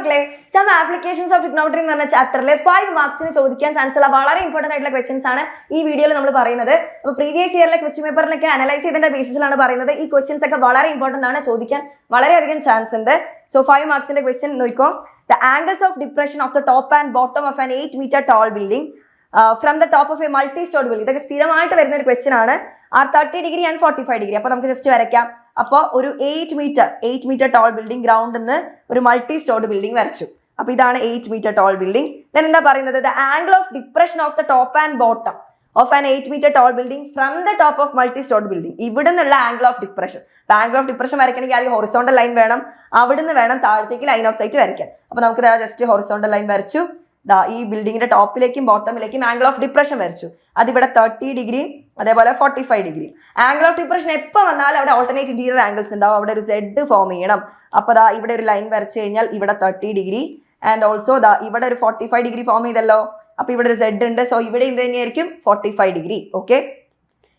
മക്കളെ some applications of trigonometry എന്ന് പറഞ്ഞ ചാപ്റ്ററിലെ 5 മാർക്സിന് ചോദിക്കാൻ ചാൻസ് ഉള്ള വളരെ ഇമ്പോർട്ടന്റ് ആയിട്ടുള്ള ക്വസ്റ്റ്യൻസ് ആണ് ഈ വീഡിയോയിൽ നമ്മൾ പറയുന്നത്. അപ്പോൾ പ്രീവിയസ് ഇയറിലെ ക്വസ്റ്റ്യൻ പേപ്പറിനൊക്കെ അനലൈസ് ചെയ്തതിന്റെ ബേസിസിലാണ് പറയുന്നത്. ഈ ക്വസ്റ്റ്യൻസ് ഒക്കെ വളരെ ഇമ്പോർട്ടന്റ് ആണ്, ചോദിക്കാൻ വളരെയധികം ചാൻസ് ഉണ്ട്. സോ 5 മാർക്സിന്റെ ക്വസ്റ്റ്യൻ നോക്കിക്കോ. The angles of depression of the top and bottom of an 8 meter tall building from the top of A multi storeyed building. ഇതൊക്കെ സ്ഥിരമായിട്ട് വരുന്ന ഒരു ക്വസ്റ്റ്യൻ ആണ്. 30 ഡിഗ്രി ആൻഡ് 45 ഡിഗ്രി. അപ്പോൾ നമുക്ക് ജസ്റ്റ് വരയ്ക്കാം. അപ്പോൾ ഒരു 8 meter tall ബിൽഡിംഗ് ഗ്രൗണ്ടിൽ നിന്ന് ഒരു മൾട്ടി സ്റ്റോർഡ് ബിൽഡിംഗ് വരച്ചു. അപ്പോൾ ഇതാണ് 8 meter tall ബിൽഡിംഗ്. ദെൻ എന്താ പറയുന്നത്? The angle of depression of the top and bottom of an 8 meter tall building from the top of multi storeyed building. ഇവിടെ നിന്നുള്ള angle of depression. Angle of depression വരയ്ക്കണമെങ്കിൽ ആദ്യം horizontal line വേണം, അവിടുന്ന് വേണം താഴത്തേക്ക് ലൈൻ ഓഫ് സൈറ്റ് വരയ്ക്കാൻ. അപ്പോൾ നമുക്ക് ജസ്റ്റ് ഹൊറിസോണ്ടൽ ലൈൻ വരച്ചു. ഈ ബിൽഡിങ്ങിന്റെ ടോപ്പിലേക്കും ബോട്ടമിലേക്കും ആംഗിൾ ഓഫ് ഡിപ്രഷൻ വരച്ചു. അതിവിടെ 30 ഡിഗ്രി, അതേപോലെ 45 ഡിഗ്രി. ആംഗിൾ ഓഫ് ഡിപ്രഷൻ എപ്പോൾ വന്നാലും അവിടെ ഓൾട്ടർനേറ്റ് ഇന്റീരിയർ ആംഗിൾസ് ഉണ്ടാവും. അവിടെ ഒരു സെഡ് ഫോം ചെയ്യണം. അപ്പോൾ ഇവിടെ ഒരു ലൈൻ വരച്ചു കഴിഞ്ഞാൽ ഇവിടെ 30 ഡിഗ്രി ആൻഡ് ഓൾസോ ഇവിടെ ഒരു 45 ഡിഗ്രി ഫോം ചെയ്തല്ലോ. അപ്പോൾ ഇവിടെ ഒരു സെഡ് ഉണ്ട്. സോ ഇവിടെ എന്ത് തന്നെയായിരിക്കും? 45 ഡിഗ്രി. ഓക്കെ,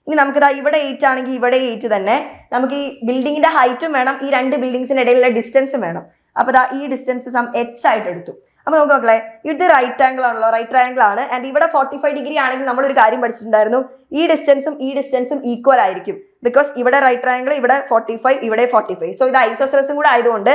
ഇനി നമുക്ക് ഇവിടെ 8 ആണെങ്കിൽ ഇവിടെ 8 തന്നെ. നമുക്ക് ഈ ബിൽഡിങ്ങിന്റെ ഹൈറ്റും വേണം, ഈ രണ്ട് ബിൽഡിങ്സിന്റെ ഇടയിലുള്ള ഡിസ്റ്റൻസും വേണം. അപ്പോൾ ഈ ഡിസ്റ്റൻസ് സം h ആയിട്ട് എടുത്തു. അപ്പോൾ നോക്ക് മക്കളെ, ഇത് റൈറ്റ് ആംഗിൾ ആണല്ലോ, റൈറ്റ് ട്രയാംഗിൾ ആണ്. ആൻഡ് ഇവിടെ 45 ഡിഗ്രി ആണെങ്കിൽ നമ്മളൊരു കാര്യം പഠിച്ചിട്ടുണ്ടായിരുന്നു, ഈ ഡിസ്റ്റൻസും ഈക്വൽ ആയിരിക്കും. ബിക്കോസ് ഇവിടെ റൈറ്റ് ട്രയാംഗിൾ, ഇവിടെ 45, ഇവിടെ 45. സോ ഇത് ഐസോസെലസും കൂടെ ആയതുകൊണ്ട്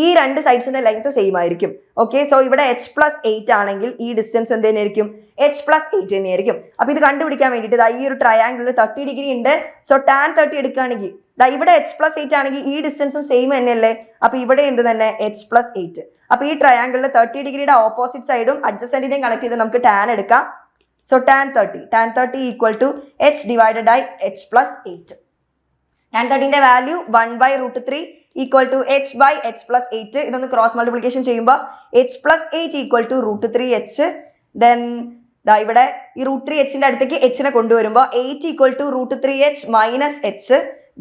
ഈ രണ്ട് സൈഡ്സിന്റെ ലെങ്ത് സെയിം ആയിരിക്കും. ഓക്കെ, സോ ഇവിടെ h+8 ആണെങ്കിൽ ഈ ഡിസ്റ്റൻസ് എന്ത് തന്നെയായിരിക്കും? h+8 തന്നെയായിരിക്കും. അപ്പോൾ ഇത് കണ്ടുപിടിക്കാൻ വേണ്ടിയിട്ട് ഈ ഒരു ട്രയാംഗിളിൽ 30 ഡിഗ്രി ഉണ്ട്. സോ tan 30 എടുക്കുകയാണെങ്കിൽ ഇവിടെ h+8 ആണെങ്കിൽ ഈ ഡിസ്റ്റൻസും സെയിം തന്നെയല്ലേ. അപ്പോൾ ഇവിടെ എന്ത് തന്നെ? h+8. അപ്പോൾ ഈ ട്രയാംഗിളിൽ 30 ഡിഗ്രിയുടെ ഓപ്പോസിറ്റ് സൈഡും അഡ്ജസന്റിനെയും കണക്ട് ചെയ്ത് നമുക്ക് ടാൻ എടുക്കാം. So tan 30 equal to h divided by h+8. tan 30ന്റെ value 1/√3 equal to h by h+8. ഇതൊന്ന് ക്രോസ് മൾട്ടിപ്ലിക്കേഷൻ ചെയ്യുമ്പോൾ h+8 ഈക്വൽ ടു √3h. ദെൻ ഇവിടെ ഈ √3hന്റെ അടുത്തേക്ക് h കൊണ്ടുവരുമ്പോൾ 8 ഈക്വൽ ടു √3h minus h.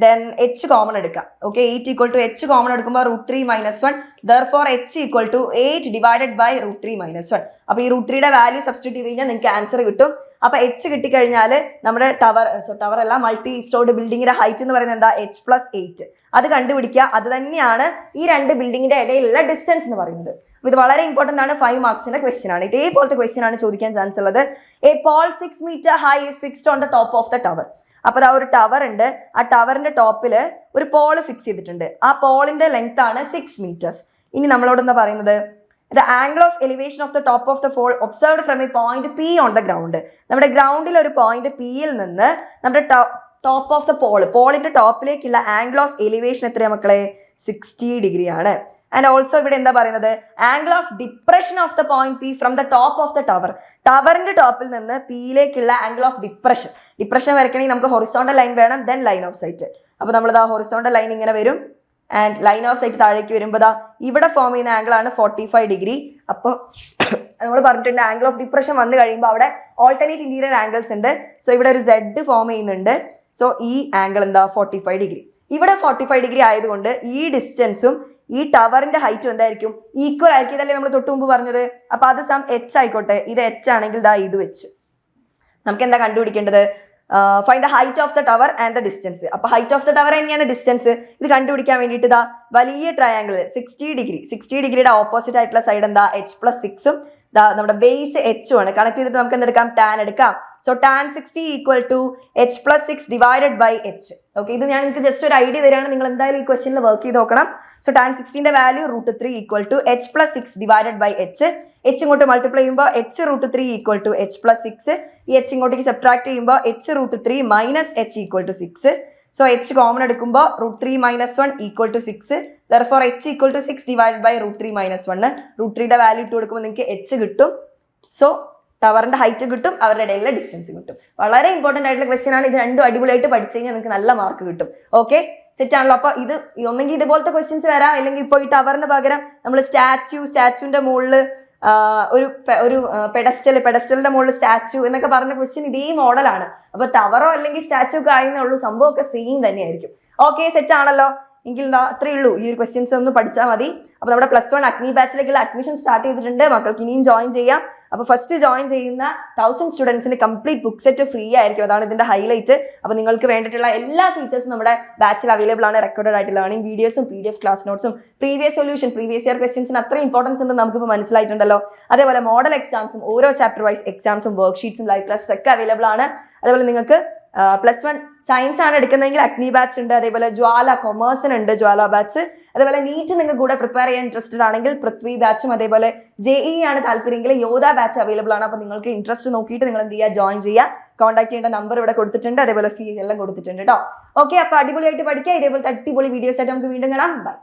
Then h common എടുക്കാം. Okay, 8 equal to h common എടുക്കുമ്പോൾ √3 - 1. Therefore h equal to 8 divided by √3 - 1. അപ്പോൾ ഈ √3യുടെ വാല്യൂ സബ്സ്റ്റിറ്റ്യൂട്ട് ചെയ്ത് കഴിഞ്ഞാൽ നിങ്ങൾക്ക് ആൻസർ കിട്ടും. അപ്പോൾ h കിട്ടിക്കഴിഞ്ഞാൽ നമ്മുടെ ടവർ അല്ല, മൾട്ടി സ്റ്റോർഡ് ബിൽഡിങ്ങിന്റെ ഹൈറ്റ് എന്ന് പറയുന്നത് എന്താ? h+8. അത് കണ്ടുപിടിക്കുക. അത് തന്നെയാണ് ഈ രണ്ട് ബിൽഡിങ്ങിന്റെ ഇടയിലുള്ള ഡിസ്റ്റൻസ് എന്ന് പറയുന്നത്. ഇത് വളരെ ഇമ്പോർട്ടന്റ് ആണ്. 5 മാർക്സിന്റെ ക്വസ്റ്റ്യൻ ആണ്. ഇതേപോലത്തെ ക്വസ്റ്റ്യൻ ആണ് ചോദിക്കാൻ ചാൻസ് ഉള്ളത്. A pole 6 meter high is fixed on the top of the tower. അപ്പോൾ ഒരു ടവർ ഉണ്ട്. ആ ടവറിന്റെ ടോപ്പിൽ ഒരു പോള് ഫിക്സ് ചെയ്തിട്ടുണ്ട്. ആ പോളിന്റെ ലെങ്ത് ആണ് 6 meters. ഇനി നമ്മളോട് എന്താ പറയുന്നത്? The angle of elevation of the top of the pole observed from a point P on the ground. നമ്മുടെ ഗ്രൗണ്ടിൽ ഒരു പോയിന്റ് പിയിൽ നിന്ന് നമ്മുടെ ടോപ്പ് ഓഫ് ദ പോളിന്റെ ടോപ്പിലേക്കുള്ള ആംഗിൾ ഓഫ് എലിവേഷൻ എത്രയാണ് മക്കളെ? 60 ഡിഗ്രി ആണ്. ആൻഡ് ഓൾസോ ഇവിടെ എന്താ പറയുന്നത്? Angle of depression of the point P from the top of the tower. ടവറിന്റെ ടോപ്പിൽ നിന്ന് പിയിലേക്കുള്ള ആംഗിൾ ഓഫ് ഡിപ്രഷൻ വരയ്ക്കണമെങ്കിൽ നമുക്ക് ഹൊറിസോണ്ടൽ ലൈൻ വേണം, ദെൻ ലൈൻ ഓഫ് സൈറ്റ്. അപ്പോൾ നമ്മൾ ഹൊറിസോണ്ടൽ ലൈൻ ഇങ്ങനെ വരും ആൻഡ് ലൈൻ ഓഫ് സൈറ്റ് താഴേക്ക് വരുമ്പോൾ ഇവിടെ ഫോം ചെയ്യുന്ന ആംഗിൾ ആണ് 45 ഡിഗ്രി. അപ്പോൾ നമ്മൾ പറഞ്ഞിട്ടുണ്ട് ആംഗിൾ ഓഫ് ഡിപ്രഷൻ വന്നു കഴിയുമ്പോൾ അവിടെ ഓൾട്ടർനേറ്റ് ഇന്റീരിയർ ആംഗിൾസ് ഉണ്ട്. സോ ഇവിടെ ഒരു Z ഫോം ചെയ്യുന്നുണ്ട്. സോ ഈ ആംഗിൾ എന്താ? 45 ഡിഗ്രി. ഇവിടെ 45 ഡിഗ്രി ആയതുകൊണ്ട് ഈ ഡിസ്റ്റൻസും ഈ ടവറിന്റെ ഹൈറ്റും എന്തായിരിക്കും? ഈക്വൽ ആയിരിക്കും. ഇതല്ലേ നമ്മൾ തൊട്ട് മുമ്പ് പറഞ്ഞത്. അപ്പൊ അത് സം h ആയിക്കോട്ടെ. ഇത് h ആണെങ്കിൽ ഇത് വെച്ച് നമുക്ക് എന്താ കണ്ടുപിടിക്കേണ്ടത്? Find the height of the tower and the distance. അപ്പൊ ഹൈറ്റ് ഓഫ് ദ ടവർ തന്നെയാണ് ഡിസ്റ്റൻസ്. ഇത് കണ്ടുപിടിക്കാൻ വേണ്ടിയിട്ട് വലിയ ട്രയാംഗിൾ 60 ഡിഗ്രിയുടെ ഓപ്പോസിറ്റ് ആയിട്ടുള്ള സൈഡ് എന്താ? h+6ഉം നമ്മുടെ ബേസ് h ആണ്. കണക്ട് ചെയ്തിട്ട് നമുക്ക് എന്തെടുക്കാം? ടാൻ എടുക്കാം. So tan 60 equal to h+6 divided by h. Okay, ഇത് ഞാൻ നിങ്ങൾക്ക് ജസ്റ്റ് ഒരു ഐഡിയ തരാണ്. നിങ്ങൾ എന്തായാലും ഈ ക്വസ്റ്റ്യനിൽ വർക്ക് ചെയ്ത് നോക്കണം. സോ tan 60ന്റെ value √3 equal to h+6 divided by h. h ഇങ്ങോട്ട് മൾട്ടിപ്ലൈ ചെയ്യുമ്പോൾ h√3 ഈക്വൽ ടു h+6. ഈ h ഇങ്ങോട്ടേക്ക് സബ്ട്രാക്ട് ചെയ്യുമ്പോൾ h√3 minus h equal to 6. So h common എടുക്കുമ്പോൾ √3 - 1 equal to 6. Therefore h equal to 6 divide by √3 - 1. √3യുടെ value ഇട്ട് കൊടുക്കുമ്പോൾ നിങ്ങൾക്ക് h കിട്ടും. സോ ടവറിന്റെ ഹൈറ്റ് കിട്ടും, അവരുടെ ഇടയിലുള്ള ഡിസ്റ്റൻസ് കിട്ടും. വളരെ ഇമ്പോർട്ടന്റ് ആയിട്ടുള്ള ക്വസ്റ്റ്യൻ ആണ്. ഇത് രണ്ടും അടിപൊളിയായിട്ട് പഠിച്ചു കഴിഞ്ഞാൽ നിങ്ങൾക്ക് നല്ല മാർക്ക് കിട്ടും. ഓക്കെ, സെറ്റ് ആണല്ലോ. അപ്പോൾ ഇത് ഒന്നെങ്കിൽ ഇതുപോലത്തെ ക്വസ്റ്റ്യൻസ് വരാം, അല്ലെങ്കിൽ ഇപ്പോൾ ഈ ടവറിന് പകരം നമ്മൾ സ്റ്റാച്യൂന്റെ മുകളിൽ ഒരു പെഡസ്റ്റലിന്റെ മുകളിൽ സ്റ്റാച്യു എന്നൊക്കെ പറഞ്ഞ ക്വസ്റ്റ്യൻ ഇതേ മോഡലാണ്. അപ്പൊ ടവറോ അല്ലെങ്കിൽ സ്റ്റാച്യു ഒക്കെ ആയെന്നുള്ളൂ, സംഭവമൊക്കെ സെയിം തന്നെയായിരിക്കും. ഓക്കെ, സെറ്റ് ആണല്ലോ. എങ്കിൽ എന്താ അത്രയേ ഉള്ളൂ. ഈ ഒരു ക്വസ്റ്റ്യൻസ് ഒന്ന് പഠിച്ചാൽ മതി. അപ്പോൾ നമ്മുടെ +1 അഗ്നി ബാച്ചിലേക്കുള്ള അഡ്മിഷൻ സ്റ്റാർട്ട് ചെയ്തിട്ടുണ്ട്. മക്കൾക്ക് ഇനിയും ജോയിൻ ചെയ്യാം. അപ്പോൾ ഫസ്റ്റ് ജോയിൻ ചെയ്യുന്ന 1000 സ്റ്റുഡൻസിന് കംപ്ലീറ്റ് ബുക്ക് സെറ്റ് ഫ്രീ ആയിരിക്കും. അതാണ് ഇതിന്റെ ഹൈലൈറ്റ്. അപ്പോൾ നിങ്ങൾക്ക് വേണ്ടിയിട്ടുള്ള എല്ലാ ഫീച്ചേഴ്സും നമ്മുടെ ബാച്ചിൽ അവൈലബിൾ ആണ്. റെക്കോർഡഡ് ആയിട്ട് ലേണിംഗ് വീഡിയോസും PDF ക്ലാസ് നോട്ട്സും പ്രീവിയസ് സൊല്യൂഷൻ പ്രീവിയസ് ഇയർ ക്വസ്റ്റ്യൻസിന് അത്ര ഇമ്പോർട്ടൻസ് ഉണ്ടെന്ന് നമുക്കിപ്പോൾ മനസ്സിലായിട്ടുണ്ടല്ലോ. അതേപോലെ മോഡൽ എക്സാംസും ഓരോ ചാപ്റ്റർ വൈസ് എക്സാംസും വർക്ക്ഷീറ്റ്സും ലൈവ് ക്ലാസ്സസ് ഒക്കെ അവൈലബിൾ ആണ്. അതേപോലെ നിങ്ങൾക്ക് +1 സയൻസ് ആണ് എടുക്കുന്നതെങ്കിൽ അഗ്നി ബാച്ച് ഉണ്ട്. അതേപോലെ ജ്വാല കൊമേഴ്സിനുണ്ട് ജ്വാല ബാച്ച്. അതേപോലെ നീറ്റ് നിങ്ങൾക്ക് കൂടെ പ്രിപ്പയർ ചെയ്യാൻ ഇൻട്രസ്റ്റഡ് ആണെങ്കിൽ പൃഥ്വി ബാച്ചും അതേപോലെ JEE ആണ് താല്പര്യമെങ്കിൽ യോധ ബാച്ച് അവൈലബിൾ ആണ്. അപ്പോൾ നിങ്ങൾക്ക് ഇൻട്രസ്റ്റ് നോക്കിയിട്ട് നിങ്ങൾ എന്ത് ചെയ്യുക, ജോയിൻ ചെയ്യുക. കോൺടാക്ട് ചെയ്യേണ്ട നമ്പർ ഇവിടെ കൊടുത്തിട്ടുണ്ട്. അതേപോലെ ഫീസ് എല്ലാം കൊടുത്തിട്ടുണ്ട് കേട്ടോ. ഓക്കെ, അപ്പോൾ അടിപൊളിയായിട്ട് പഠിക്കുക. ഇതേപോലത്തെ അടിപൊളി വീഡിയോസ് ആയിട്ട് നമുക്ക് വീണ്ടും കാണാം. ബൈ.